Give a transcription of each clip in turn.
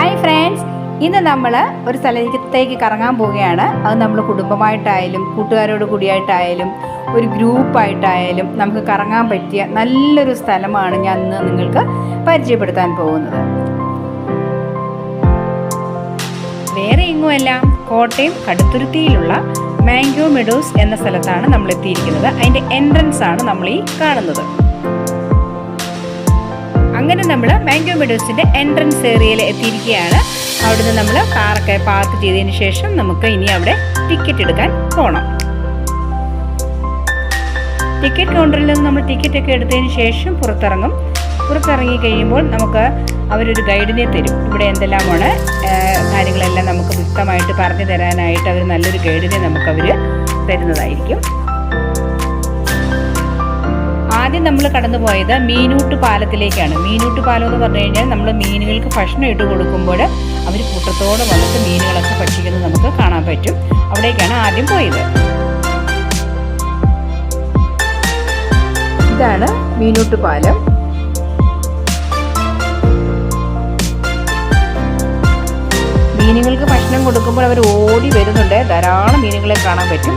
Hi friends, ഇന്ന് നമ്മൾ ഒരു സ്ഥലത്തേക്ക് കറങ്ങാൻ പോവുകയാണ്. അത് നമ്മൾ കുടുംബമായിട്ടായാലും കൂട്ടുകാരോട് കൂടിയായിട്ടായാലും ഒരു ഗ്രൂപ്പായിട്ടായാലും നമുക്ക് കറങ്ങാൻ പറ്റിയ നല്ലൊരു സ്ഥലമാണ് ഞാൻ ഇന്ന് നിങ്ങൾക്ക് പരിചയപ്പെടുത്താൻ പോകുന്നത്. വേറെ എങ്ങുമല്ല, കോട്ടയം കടുത്തുരുത്തിയിലുള്ള മാംഗോ മെഡോസ് എന്ന സ്ഥലത്താണ് നമ്മൾ എത്തിയിരിക്കുന്നത്. അതിൻ്റെ എൻട്രൻസ് ആണ് നമ്മൾ ഈ കാണുന്നത്. അങ്ങനെ നമ്മൾ മാംഗോ മെഡോസിൻ്റെ എൻട്രൻസ് ഏരിയയിൽ എത്തിയിരിക്കുകയാണ്. അവിടുന്ന് നമ്മൾ കാറൊക്കെ പാർക്ക് ചെയ്തതിന് ശേഷം നമുക്ക് ഇനി അവിടെ ടിക്കറ്റ് എടുക്കാൻ പോകണം. ടിക്കറ്റ് കൗണ്ടറിൽ നിന്ന് നമ്മൾ ടിക്കറ്റൊക്കെ എടുത്തതിന് ശേഷം പുറത്തിറങ്ങി കഴിയുമ്പോൾ നമുക്ക് അവരൊരു ഗൈഡിനെ തരും. ഇവിടെ എന്തെല്ലാമാണ് കാര്യങ്ങളെല്ലാം നമുക്ക് വ്യക്തമായിട്ട് പറഞ്ഞു തരാനായിട്ട് അവർ നല്ലൊരു ഗൈഡിനെ നമുക്കവർ തരുന്നതായിരിക്കും. ആദ്യം നമ്മൾ കടന്നു പോയത് മീനൂട്ട് പാലത്തിലേക്കാണ്. മീനൂട്ട് പാലം എന്ന് പറഞ്ഞു കഴിഞ്ഞാൽ നമ്മൾ മീനുകൾക്ക് ഭക്ഷണം ഇട്ട് കൊടുക്കുമ്പോൾ അവർ കൂട്ടത്തോടെ വന്നിട്ട് മീനുകളൊക്കെ ഭക്ഷിക്കുന്നത് നമുക്ക് കാണാൻ പറ്റും. അവിടേക്കാണ് ആദ്യം പോയത്. ഇതാണ് മീനൂട്ട് പാലം. മീനുകൾക്ക് ഭക്ഷണം കൊടുക്കുമ്പോൾ അവർ ഓടി വരുന്നുണ്ട്. ധാരാളം മീനുകളെ കാണാൻ പറ്റും.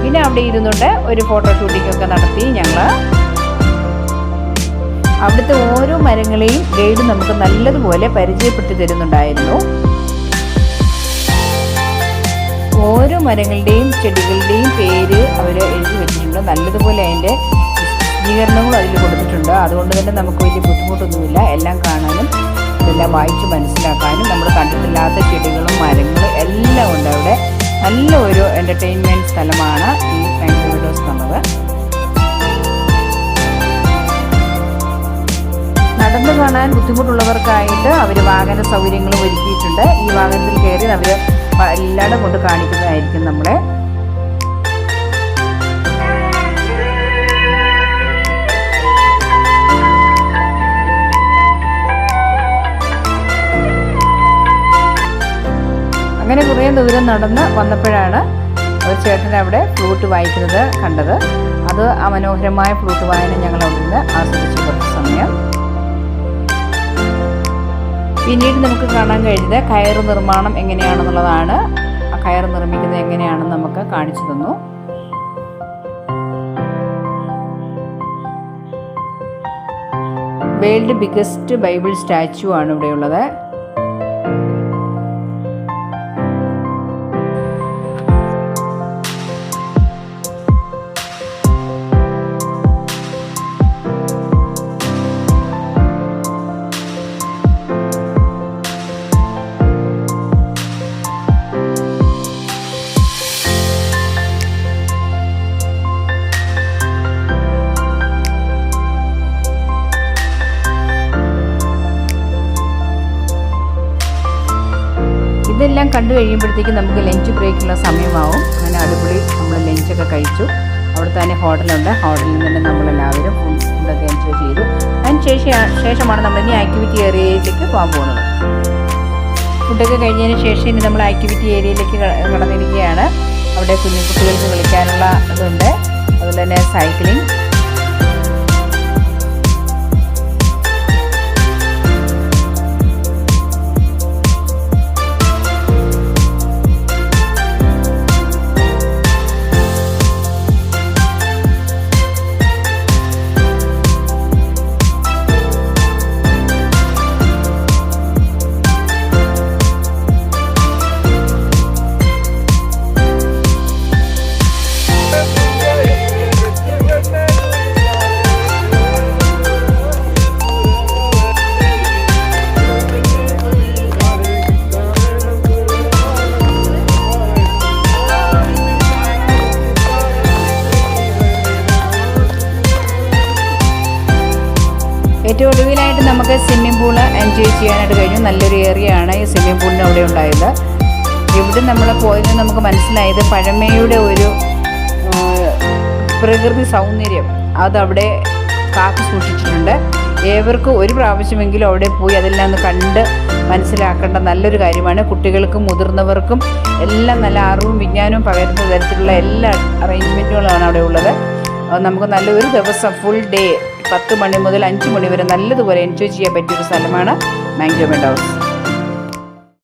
പിന്നെ അവിടെ ഇരുന്നുകൊണ്ട് ഒരു ഫോട്ടോ ഷൂട്ടിങ്ങൊക്കെ നടത്തി ഞങ്ങൾ അവിടുത്തെ ഓരോ മരങ്ങളെയും ഗൈഡ് നമുക്ക് നല്ലതുപോലെ പരിചയപ്പെടുത്തി തരുന്നുണ്ടായിരുന്നു. ഓരോ മരങ്ങളുടെയും ചെടികളുടെയും പേര് അവർ എഴുതി വെച്ചിട്ടുണ്ട്. നല്ലതുപോലെ അതിൻ്റെ വിശദീകരണങ്ങളും അതിൽ കൊടുത്തിട്ടുണ്ട്. അതുകൊണ്ട് തന്നെ നമുക്ക് വലിയ ബുദ്ധിമുട്ടൊന്നുമില്ല. എല്ലാം കാണാനും ഇതെല്ലാം വായിച്ച് മനസ്സിലാക്കാനും നമ്മൾ കണ്ടിട്ടില്ലാത്ത ചെടികളും മരങ്ങളും എല്ലാം ഉണ്ട് അവിടെ. നല്ല ഒരു എൻ്റർടൈൻമെൻറ്റ് സ്ഥലമാണ് ഈ മാംഗോ മെഡോസ് എന്നുള്ളത്. നടന്നു കാണാൻ ബുദ്ധിമുട്ടുള്ളവർക്കായിട്ട് അവർ വാഹന സൗകര്യങ്ങളും ഒരുക്കിയിട്ടുണ്ട്. ഈ വാഹനത്തിൽ കയറി അവർ എല്ലായിടം കൊണ്ട് കാണിക്കുന്നതായിരിക്കും നമ്മളെ. അങ്ങനെ കുറേ ദൂരം നടന്ന് വന്നപ്പോഴാണ് ഒരു ചേട്ടൻ അവിടെ ഫ്ലൂട്ട് വായിക്കുന്നത് കണ്ടത്. അത് ആ മനോഹരമായ ഫ്ലൂട്ട് വായന ഞങ്ങൾ അവിടെ നിന്ന് ആസ്വദിച്ചു കുറച്ച് സമയം. പിന്നീട് നമുക്ക് കാണാൻ കഴിഞ്ഞത് കയറ് നിർമ്മാണം എങ്ങനെയാണെന്നുള്ളതാണ്. ആ കയറ് നിർമ്മിക്കുന്നത് എങ്ങനെയാണെന്ന് നമുക്ക് കാണിച്ചു തന്നു. വേൾഡ് ബിഗ്ഗസ്റ്റ് ബൈബിൾ സ്റ്റാച്ചു ആണ് ഇവിടെയുള്ളത്. ഇതെല്ലാം കണ്ടു കഴിയുമ്പോഴത്തേക്കും നമുക്ക് ലഞ്ച് ബ്രേക്കുള്ള സമയമാവും. അങ്ങനെ അടിപൊളി നമ്മൾ ലഞ്ചൊക്കെ കഴിച്ചു. അവിടെ തന്നെ ഹോട്ടലുണ്ട്. ഹോട്ടലിൽ നിന്ന് നമ്മളെല്ലാവരും ഫുഡൊക്കെ എൻജോയ് ചെയ്തു. അതിന് ശേഷമാണ് നമ്മൾ ഇനി ആക്ടിവിറ്റി ഏരിയയിലേക്ക് പോകാൻ പോകുന്നത്. ഫുഡൊക്കെ കഴിഞ്ഞതിന് ശേഷം ഇനി നമ്മൾ ആക്ടിവിറ്റി ഏരിയയിലേക്ക് കടന്നിരിക്കുകയാണ്. അവിടെ കുഞ്ഞുകുട്ടികൾക്ക് കളിക്കാനുള്ള ഇതുണ്ട്. അതുപോലെ തന്നെ സൈക്ലിംഗ്, ഏറ്റവും ഒടുവിലായിട്ട് നമുക്ക് സ്വിമ്മിംഗ് പൂള് എൻജോയ് ചെയ്യാനായിട്ട് കഴിഞ്ഞു. നല്ലൊരു ഏരിയ ആണ് ഈ സ്വിമ്മിംഗ് പൂളിന് അവിടെ ഉണ്ടായത്. ഇവിടെ നമ്മൾ പോയത് നമുക്ക് മനസ്സിലായത് പഴമയുടെ ഒരു പ്രകൃതി സൗന്ദര്യം അതവിടെ കാത്തു സൂക്ഷിച്ചിട്ടുണ്ട്. ഏവർക്കും ഒരു പ്രാവശ്യമെങ്കിലും അവിടെ പോയി അതെല്ലാം ഒന്ന് കണ്ട് മനസ്സിലാക്കേണ്ട നല്ലൊരു കാര്യമാണ്. കുട്ടികൾക്കും മുതിർന്നവർക്കും എല്ലാം നല്ല അറിവും വിജ്ഞാനവും പകരുന്ന തരത്തിലുള്ള എല്ലാ അറേഞ്ച്മെൻറ്റുകളാണ് അവിടെ ഉള്ളത്. നമുക്ക് നല്ലൊരു ദിവസം ഫുൾ ഡേ 10 മണി മുതൽ 5 മണി വരെ നല്ലതുപോലെ എൻജോയ് ചെയ്യാൻ പറ്റിയൊരു സ്ഥലമാണ് മാംഗോ മെഡോസ്.